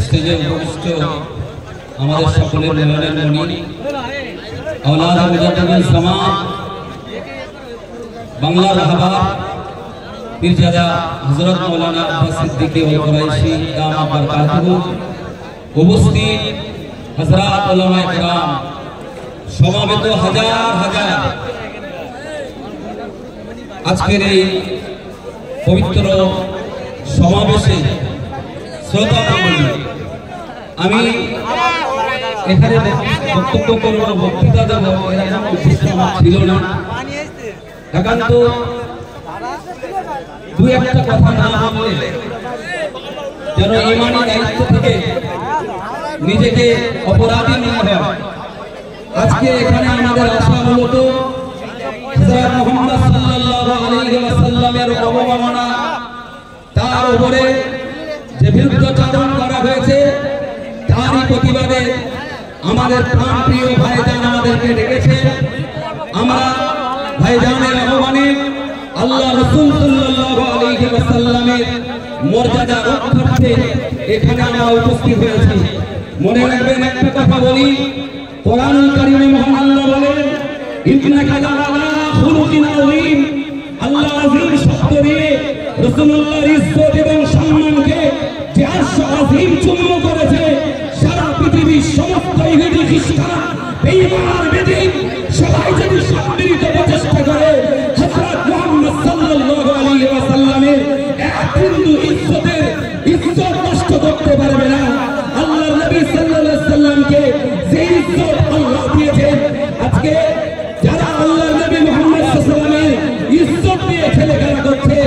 স্টেজে উপবিষ্ট আমাদের সকলের নয়নের মণি আওলাদ মুজাদ্দিদুল জামান বাংলার রাহবার পীরজাদা হযরত মাওলানা আব্বাস সিদ্দিকী ওয়াল কুরাইশি দামাত বারকাতুহু, উপস্থিত হযরত উলামায়ে কিরাম, সমাবেত হাজার হাজার আজকের এই পবিত্র সমাবেশে শ্রোতা মণ্ডলী, আমি এখানে বক্তব্য করব, বক্তৃতা দেব, এরকম উদ্দেশ্য আমার ছিল না। একান্ত দু একটা কথা না বললে যেন ঈমানী দায়িত্ব থেকে নিজেকে অপরাধী মনে হয়। আজকে এখানে আমাদের আশা মূলত হযরত মুহাম্মদ সাল্লাল্লাহু আলাইহি ওয়াসাল্লামের অবমাননা, তার উপরে যে বিরুদ্ধাচরণ করা হয়েছে তারই প্রতিবাদে আমাদের প্রাণপ্রিয় ভাইজান আমাদেরকে ডেকেছে। আমরা ভাইজানের আহ্বানে আল্লাহ রাসূল সাল্লাল্লাহু আলাইহি ওয়াসাল্লামের মর্যাদা রক্ষার্থে এখানে আমরা উপস্থিত হয়েছি। মনে রাখবেন, একটা কথা বলি, কোরআনুল কারীমে মহান আল্লাহ বলেন, ইন্নাকা লাআলা খুলুকিন আযীম। আল্লাহ আযীম শব্দ দিয়ে রাসূলুল্লাহর ইজ্জত এবং সম্মানকে যে আরশ আযীম চূর্ণ করেছে, সারা পৃথিবীর সমস্ত ইহুদি খ্রিস্টান বেঈমান বেদিন সবাই যদি সম্মিলিত প্রচেষ্টা করে হযরত মুহাম্মদ সাল্লাল্লাহু আলাইহি ওয়াসাল্লামের এক বিন্দু ইজ্জত নষ্ট করতে পারবে না। আল্লাহর নবী সাল্লাল্লাহু আলাইহি ওয়াসাল্লামকে যে ইজ্জত আল্লাহ দিয়েছেন, আজকে যারা আল্লাহর নবী মুহাম্মদ সাল্লাল্লাহু আলাইহি ওয়াসাল্লামের ইজ্জত নিয়ে ছেলেখেলা করছে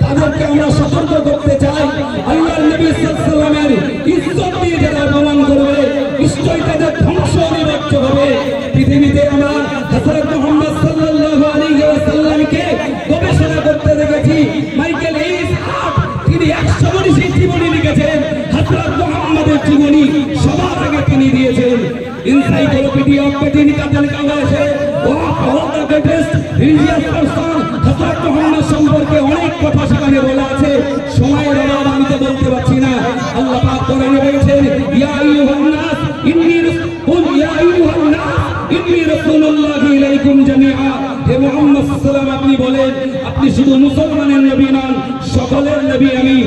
তাদেরকে আমরা সতর্ক করতে চাই। আল্লাহর নবী সাল্লাল্লাহু আলাইহি ওয়াসাল্লামের ইজ্জত নিয়ে যারা অপমান করবে নিশ্চয়ই তাদের ধ্বংস অনিবার্য হবে। পৃথিবীতে আমরা হযরত মুহাম্মদ সাল্লাল্লাহু আলাইহি ওয়াসাল্লামকে গবেষণা করতে দেখেছি। মাইকেল এইস হার্ট তিনি 100 বছর জীবনী লিখেছেন, হযরত মুহাম্মদের জীবনী সবার আগে তিনি দিয়েছেন। এনসাইক্লোপিডিয়া অফ বোটানিক্যাল কাংগ্রেসে all the greatest religious person হযরত মুহাম্মদ সম্পর্কে অনেক কথা সেখানে বলা আছে। সময়ের অভাবে আমি তো বলতে পারছি না। আল্লাহ পাক কোরআনে বলেছেন, ইয়া আইয়ুহান নাস ইন্নী রাসূলুল্লাহি ইলাইকুম জামিআ। হে মুহাম্মদ সাল্লাল্লাহু আলাইহি ওয়াসাল্লাম, আপনি বলেন আপনি শুধু মুসলমানের নবী নন, সকলের নবী আমি।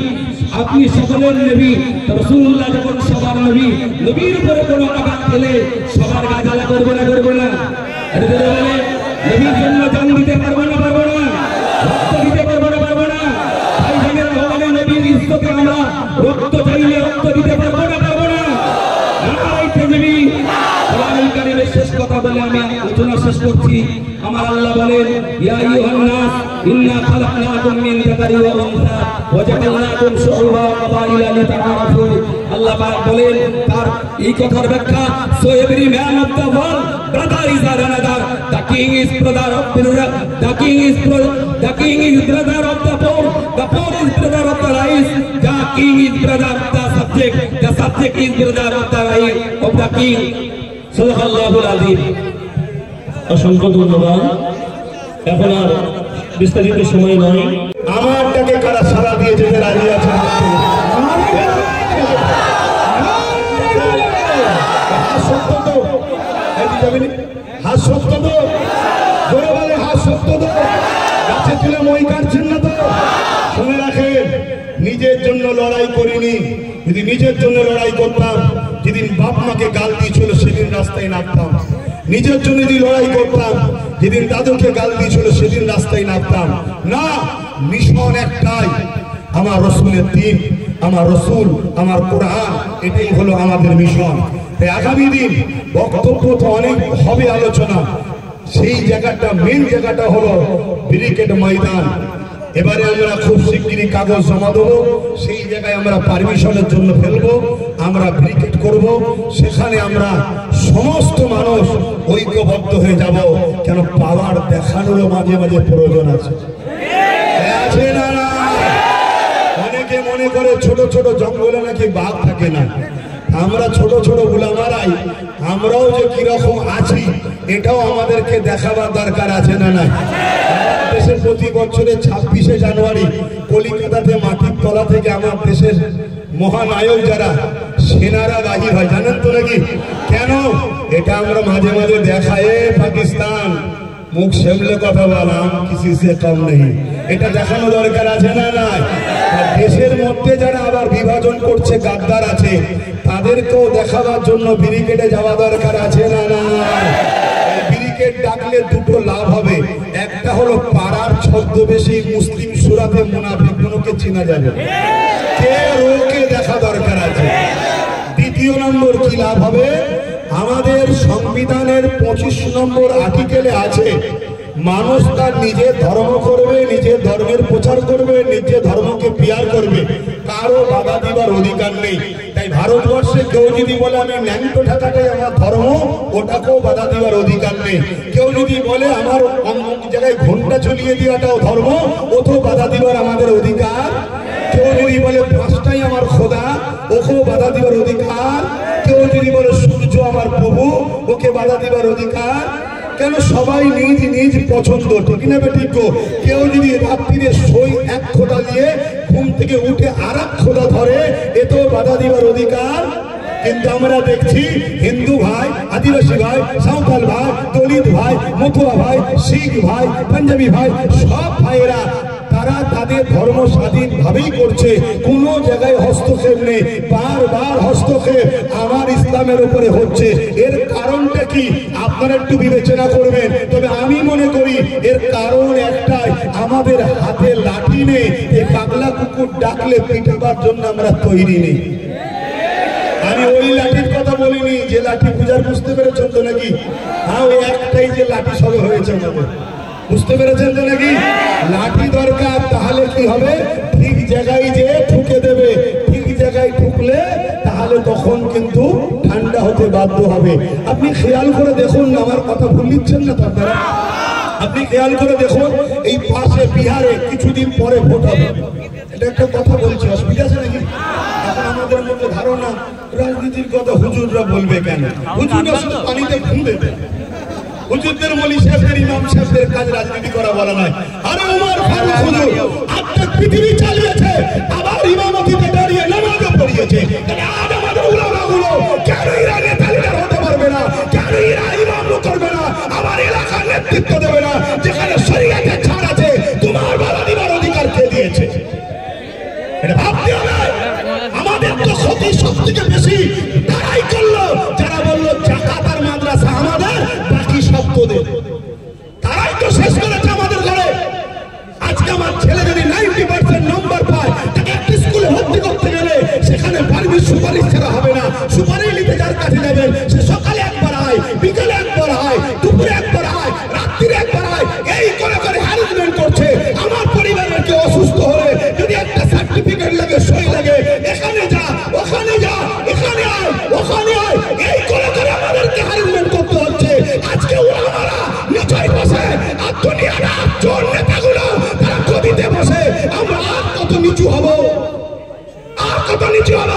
আপনি সকলের নবী। রাসূলুল্লাহ যখন সবার নবী, নবীর উপরে কোনো আঘাত পেলে সবার গা জ্বালা করবে না, করবে না? আরে বলে নবীর জন্য জান দিতে পারবো না, পারবো না? রক্ত দিতে পারবো না, পারবো না? ভাইজানের আহ্বানে নবীর ইজ্জতে আমরা রক্ত চাইলে রক্ত দিতে পারবো না, পারবো না? নারায়ে তাকবীর। কোরআনুল কারীমের শেষ কথা বলে আমি আলোচনা শেষ করছি। আমার আল্লাহ বলেন, ইয়া আইয়ুহান নাস ইন্না খালাকনাকুম মিন যাকারিন ওয়া উনসা ওয়া জাআলনাকুম শুউবা ওয়া ক্বাবাইলা লিতাআরাফু। আল্লাহ পাক বলেন, তার এই কথার ব্যাখ্যা, so every man of the world brother is another, the king is brother of the king is brother of the poor is brother of the rice, the king is brother of the subject is brother of the right of the king. সাল্লাল্লাহুল আযীম। অসংখ্য ধন্যবাদ। এখন আর বিস্তারিত সময় নয়। আমার ডাকে কারা সাড়া দিয়ে যেতে রাজি আছে? সত্য তো? হাত সত্য তো? জোরে বলে হাত সত্য তো? গাছে তুলে মই কাটছেন না তো? শুনে রাখেন, নিজের জন্য লড়াই করিনি। যদি নিজের জন্য লড়াই করতাম, যেদিন বাপ মাকে গাল দিয়েছিল সেদিন রাস্তায় নামতাম। নিজের জন্য যদি লড়াই করতাম, যেদিন দাদুকে গাল দিয়েছিল সেদিন রাস্তায় নামতাম না। মিশন একটাই, আমার রসুলের দিন, আমার রসুল, আমার কোরআন, এটাই হলো আমাদের মিশন। তাই আগামী দিন বক্তব্য তো অনেক হবে, আলোচনা। সেই জায়গাটা, মেন জায়গাটা হলো ব্রিগেড ময়দান। এবারে আমরা খুব শিগগিরই কাগজ জমা দেবো, সেই জায়গায় আমরা পারমিশনের জন্য ফেলবো, আমরা ব্রিগেড করব। সেখানে আমরা সমস্ত মানুষ ঐক্যবদ্ধ হয়ে যাব। কেন পাওয়ার দেখানোরও মাঝে মাঝে প্রয়োজন আছে, আছে না? অনেকে মনে করে ছোট ছোট জঙ্গলে নাকি বাঘ থাকে না। আমরা ছোট ছোট উলামারাই আমরাও যে কিরকম আছি এটাও আমাদেরকে দেখাবার দরকার আছে না নাই? দেশের প্রতি বছরের 26শে জানুয়ারি কলিকাতাতে মাটির তলা থেকে আমার দেশের মহানায়ক যারা সেনারা বাহির হয়, জানেন তো নাকি? কেন? এটা আমরা মাঝে মাঝে দেখায় পাকিস্তান মুখ সামলে কথা বলাম কিছু সে কম নেই, এটা দেখানো দরকার আছে না নাই? দেশের মধ্যে যারা আবার বিভাজন করছে গাদ্দার আছে তাদেরকেও দেখাবার জন্য ব্যারিকেডে যাওয়া দরকার আছে না নাই? ব্যারিকেড ডাকলে দুটো লাভ হবে, একটা হলো পাড়ার ছদ্মবেশী মুসলিম সুরাতে মুনাফিকগুলোকে চেনা যাবে, কে রোকে দেখা দরকার আছে। দ্বিতীয় নম্বর কি লাভ হবে? আমাদের সংবিধানের 25 নম্বর আর্টিকেলে আছে মানুষ তার নিজের ধর্ম করবে, নিজের ধর্মের প্রচার করবে, নিজের ধর্মকে পিয়ার করবে, কারো বাধা দিবার অধিকার নেই। তাই ভারতবর্ষে কেউ যদি বলে আমি ন্যাংটো ঠাকাটাই আমার ধর্ম, ওটাকেও বাধা দিবার অধিকার নেই। কেউ যদি বলে আমার অন্য জায়গায় ঘন্টা চলিয়ে দেওয়াটাও ধর্ম, ওতেও বাধা দিবার আমাদের অধিকার। কেউ যদি বলে পাঁচটাই আমার খোদা, ওকেও বাধা দিবার অধিকার। কেউ যদি বলে সূর্য আমার প্রভু, ওকে বাধা দিবার অধিকার। কেন? সবাই নিজ নিজ পছন্দ, ঠিক না বেঠিক? কেউ যদি রাত্রিরে শোয় এক খোদা দিয়ে ঘুম থেকে উঠে আর এক খোদা ধরে, এতেও বাধা দিবার অধিকার। কিন্তু আমরা দেখছি হিন্দু ভাই, আদিবাসী ভাই, সাঁওতাল ভাই, দলিত ভাই, মতুয়া ভাই, শিখ ভাই, পাঞ্জাবি ভাই, সব ভাইয়েরা তারা তাদের ধর্ম স্বাধীনভাবেই করছে, কোনো জায়গায় হস্তক্ষেপ নেই। বারবার হস্তক্ষেপ আমার ইসলামের উপরে হচ্ছে। এর কারণটা কি আপনারা একটু বিবেচনা করবেন। তবে আমি মনে করি এর কারণ একটাই, আমাদের হাতে লাঠি নেই। এই পাগলা কুকুর ডাকলে পিটাবার জন্য আমরা তৈরি নেই। আমি ওই লাঠির কথা বলিনি যে লাঠি পূজার, বুঝতে পেরেছেন তো নাকি? হ্যাঁ, ওই একটাই যে লাঠি সবে হয়েছে আমাদের, বুঝতে পেরেছেন তো নাকি? লাঠি দরকার, তাহলে কি হবে? ঠিক জায়গায় যে ঠুকে দেবে, ঠিক জায়গায় ঠুকলে তাহলে তখন কিন্তু ঠান্ডা হতে বাধ্য হবে। আপনি খেয়াল করে দেখুন, আমার কথা ভুল নিচ্ছেন না তো আপনারা? আপনি খেয়াল করে দেখুন, এই পাশে বিহারে কিছুদিন পরে ভোট হবে। এটা একটা কথা বলছি, অসুবিধা আছে নাকি? এখন আমাদের মধ্যে ধারণা রাজনীতির কথা হুজুররা বলবে কেন? হুজুররা শুধু পানিতে ঘুম দেবে। হুজুরদের, মৌলী সাহেবদের, ইমাম সাহেবদের কাজ রাজনীতি করা বলা নয়। আরে ওমর ফারুক হুজুর আপনার পৃথিবী চালিয়েছে, আবার ইমামতিতে দাঁড়িয়ে নামাজও পড়িয়েছে। আজ আমাদের উলামাগুলো কেন এরা নেতা লিডার হতে পারবে না? কেন এরা ইমাম করবে না? আমার এলাকার নেতৃত্ব দেবে না? যেখানে শরীয়তে ছাড় আছে, তোমার বাধা দিবার অধিকার কে দিয়েছে? এটা ভাবতে হবে। আমাদের তো ক্ষতি সব থেকে বেশি তারাই করলো যারা বললো জাকাত আর মাদ্রাসা আমাদের, বাকি সব তোদের। তারাই তো শেষ করেছে আমাদের ঘরে। আজকে আমার ছেলে যদি 90% নম্বর পায়, তাকে একটা স্কুলে ভর্তি করতে গেলে সেখানে পারমিট সুপারিশ ছাড়া হবে না। সুপারিশ নিতে যার কাছে যাবেন, সে সকালে একবার হয়, বিকালে একবার হয়, দুপুরে একবার হয়, রাত্রিরে একবার হয়। এই করে করে হ্যারাসমেন্ট করছে। আমার পরিবারের কেউ অসুস্থ হলে যদি একটা সার্টিফিকেট লাগে, সই লাগে, এখানে যা, ওখানে যা, এখানে আয়, ওখানে আয়, এই করে করে আমাদেরকে হ্যারাসমেন্ট করতে হচ্ছে। আজকে ওলামারা নিচয় বসে আর দুনিয়ার চোর নেতাগুলো তারা গদিতে বসে। আমরা আর কত নিচু হব? আর কত নিচু হব?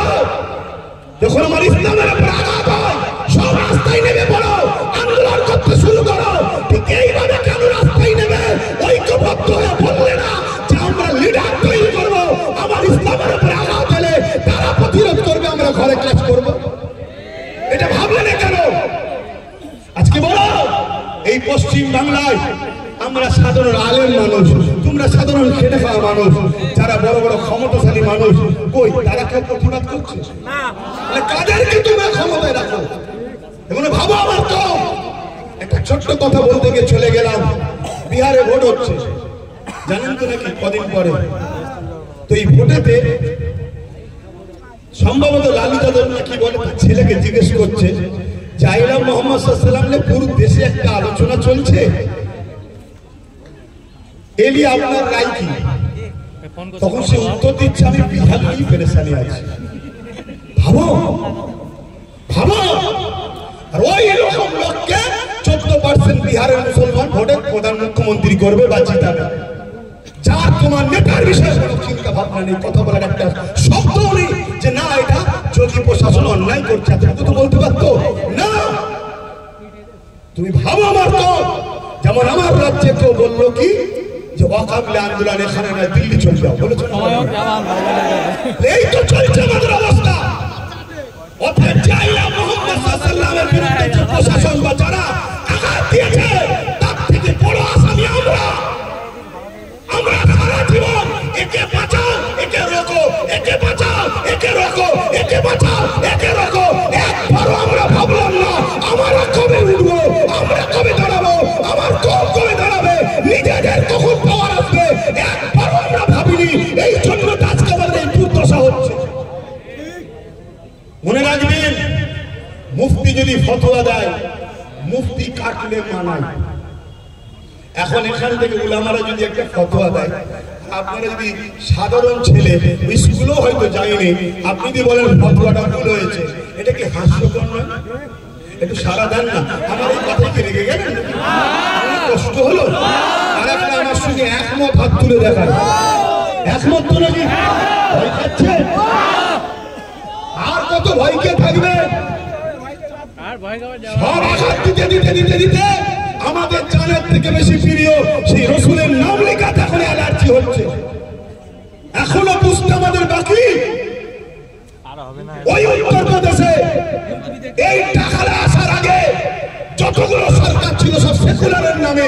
যখন আমার ইসলামের উপর আঘাত হয়, সব রাস্তায় নেমে পড়ো, আন্দোলন করতে শুরু করো। ঠিক এইভাবে কেন রাস্তায় নেমে ঐক্যবদ্ধ হয়ে বললে না যে আমরা লিডার তৈরি করবো? আমার ইসলামের উপর আঘাত এলে তারা প্রতিরোধ করবে, আমরা ঘরে কাজ করব। এটা ভাবলে না কেন? আজকে বলো, এই পশ্চিম বাংলায় আমরা সাধারণ আলেম মানুষ, তোমরা সাধারণ খেটে খাওয়া মানুষ, যারা বড় বড় ক্ষমতাশালী মানুষ, কই তারা কেউ প্রতিবাদ করছে না? কাদেরকে তোমরা ক্ষমতায় রাখো? এমন ভাবো। আমার তো একটা ছোট্ট কথা বলতে গিয়ে চলে গেলাম। বিহারে ভোট হচ্ছে, জানেন তো নাকি? কদিন পরে তো এই ভোটেতে সম্ভবত লালু যাদব নাকি বলে তার ছেলেকে জিজ্ঞেস করছে, জাইলাম মোহাম্মদ সাল্লাল্লাহু আলাইহি পুরো দেশে একটা আলোচনা চলছে, এলি আপনার রায় কি? তখন সে উত্তর দিচ্ছে, আমি বিহার নিয়ে পেরেশানি আছি। ভাবো ভাবো। আর ওই রকম লোককে 14% বিহারের মুসলমান ভোটে প্রধান মুখ্যমন্ত্রী করবে বা জিতাবে, যার তোমার নেতার বিষয়ে কোনো চিন্তা ভাবনা নেই, কথা বলার একটা শব্দ নেই যে না এটা যোগী প্রশাসন অন্যায় করছে। এতটুকু তো বলতে পারতো না। তুমি ভাবো আমার তো যেমন আমার রাজ্যে কেউ বললো কি যে ওয়াকাবলে আন্দোলন এখানে না দিল্লি চলে যাও বলেছো এই তো চলছে আমাদের অবস্থা। অতএব চাইলা মুহাম্মদ সাল্লাল্লাহু আলাইহি ওয়াসাল্লামের বিরুদ্ধে প্রশাসন বা যারা আঘাত দিয়েছে তার থেকে বড় আসামি আমরা সারা জীবন একে বাঁচাও একে রোকো একে বাঁচাও একে রোকো একে বাঁচাও একে রোকো একবারও আমরা ভাবলাম না আমরা কবে উঠবো আমরা কবে দাঁড়াবো আমার কম কবে দাঁড়াবে নিজেদের কখন পাওয়ার আসবে একবারও আমরা ভাবিনি। এই জন্য আজকে আমাদের এই দুর্দশা হচ্ছে। মনে রাখবেন মুফতি যদি ফতোয়া দেয় মুফতি কাটলে মানায়। এখন এখান থেকে উলামারা যদি একটা ফতোয়া দেয় আপনারা যদি সাধারণ ছেলে স্কুলও হয়তো যায়নি আপনি যদি বলেন ফতোয়াটা ভুল হয়েছে এটা কি হাস্যকর নয়? একটু সারা দেন না। আমার এই কথাই কি রেগে গেলেন? কষ্ট হলো? আর একটা আমার সঙ্গে একমত হাত তুলে দেখায় একমত তো নাকি ভয় খাচ্ছে? আর কত ভয় কে থাকবে? সব আঘাত দিতে দিতে দিতে দিতে আমাদের জানের থেকে বেশি প্রিয় সেই রসুলের নাম লেখাতে এখন অ্যালার্জি হচ্ছে। এখনো বুঝতে আমাদের বাকি ওই উত্তরপ্রদেশে এই টাকালে আসার আগে যতগুলো সরকার ছিল সব সেকুলারের নামে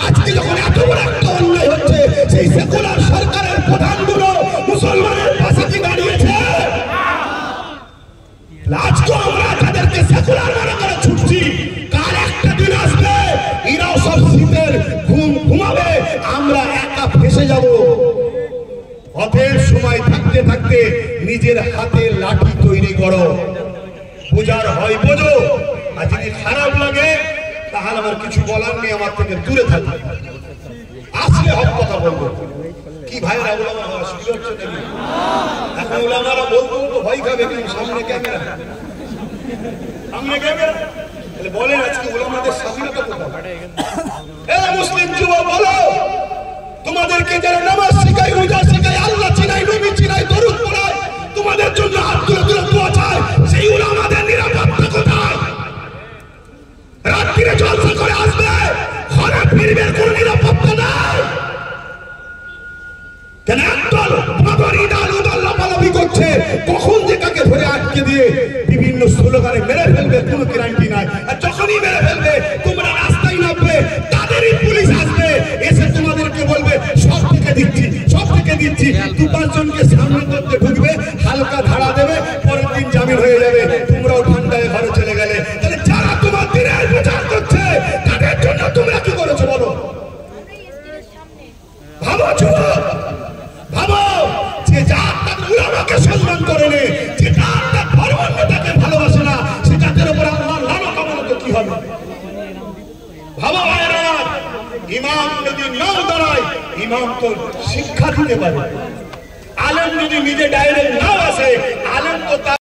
আজকে যখন এত বড় একটা অন্যায় হচ্ছে সেই সেকুলার সরকারের প্রধানগুলো মুসলমানের পাশে কি দাঁড়িয়েছে? আজকে আমরা তাদেরকে সেকুলার মনে করে ছুটছি। কাল একটা দিন আসবে এরাও সব শীতের ঘুম ঘুমাবে আমরা একা ফেসে যাব। অতএব সময় থাকতে থাকতে নিজের হাতে লাঠি তৈরি করো। বোঝার হয় বোঝো আর যদি খারাপ লাগে তাহলে আমার কিছু বলার নেই আমার থেকে দূরে থাকবে। আসলে হক কথা বলবো কি ভাইরা উলামা হওয়া সুযোগ হচ্ছে নাকি? এখন উলামারা বলবো তো ভয় খাবে কিন্তু সামনে ক্যামেরা তাহলে বলেন আজকে উলামাদের স্বাধীনতা কোথায়? মুসলিম যুবক বলো তোমাদেরকে যারা নামাজ শিখায় রোজা শিখায় আল্লাহ চিনাই নবী চিনাই দরুদ পড়ায় তোমাদের জন্য হাত তুলে তুলে দোয়া চায় সেই উলামাদের নিরাপত্তা কোথায়? রাত্রিরে জলসা করে আসবে ঘরে ফিরবে কোনো নিরাপত্তা নাই। কেন একদল বাবরি দাল উদাল লাফালাফি করছে কখন যে কাকে ধরে আটকে দিয়ে বিভিন্ন স্লোগানে মেরে ফেলবে কোনো গ্যারান্টি নাই। আর যখনই মেরে ফেলবে তোমরা রাস্তায় নামবে তাদেরই পুলিশ আসবে এসে তোমাদেরকে বলবে সব থেকে দিচ্ছি সব থেকে দিচ্ছি। 2-5 জনকে সামনে করতে ঢুকবে হালকা ধারা দেবে পরের দিন জামিন হয়ে যাবে তোমরাও ঠান্ডায় ঘরে চলে গেলে। তাহলে যারা তোমার দিনের প্রচার করছে তাদের জন্য তোমরা কি করেছো বলো? ভাবো যুবক ভাবো যে যার তার উলামাকে সম্মান করে নে যে যার তার ধর্মান্যতাকে ভালোবাসে না সে জাতের উপর আল্লাহর লানত কামনা তো কি হবে? ভাবো ভাইরা ইমাম যদি নাও দাঁড়ায় ইমাম তো শিক্ষা দিতে পারে। আলেম যদি নিজে ডাইরেক্ট নাও আসে আলেম তো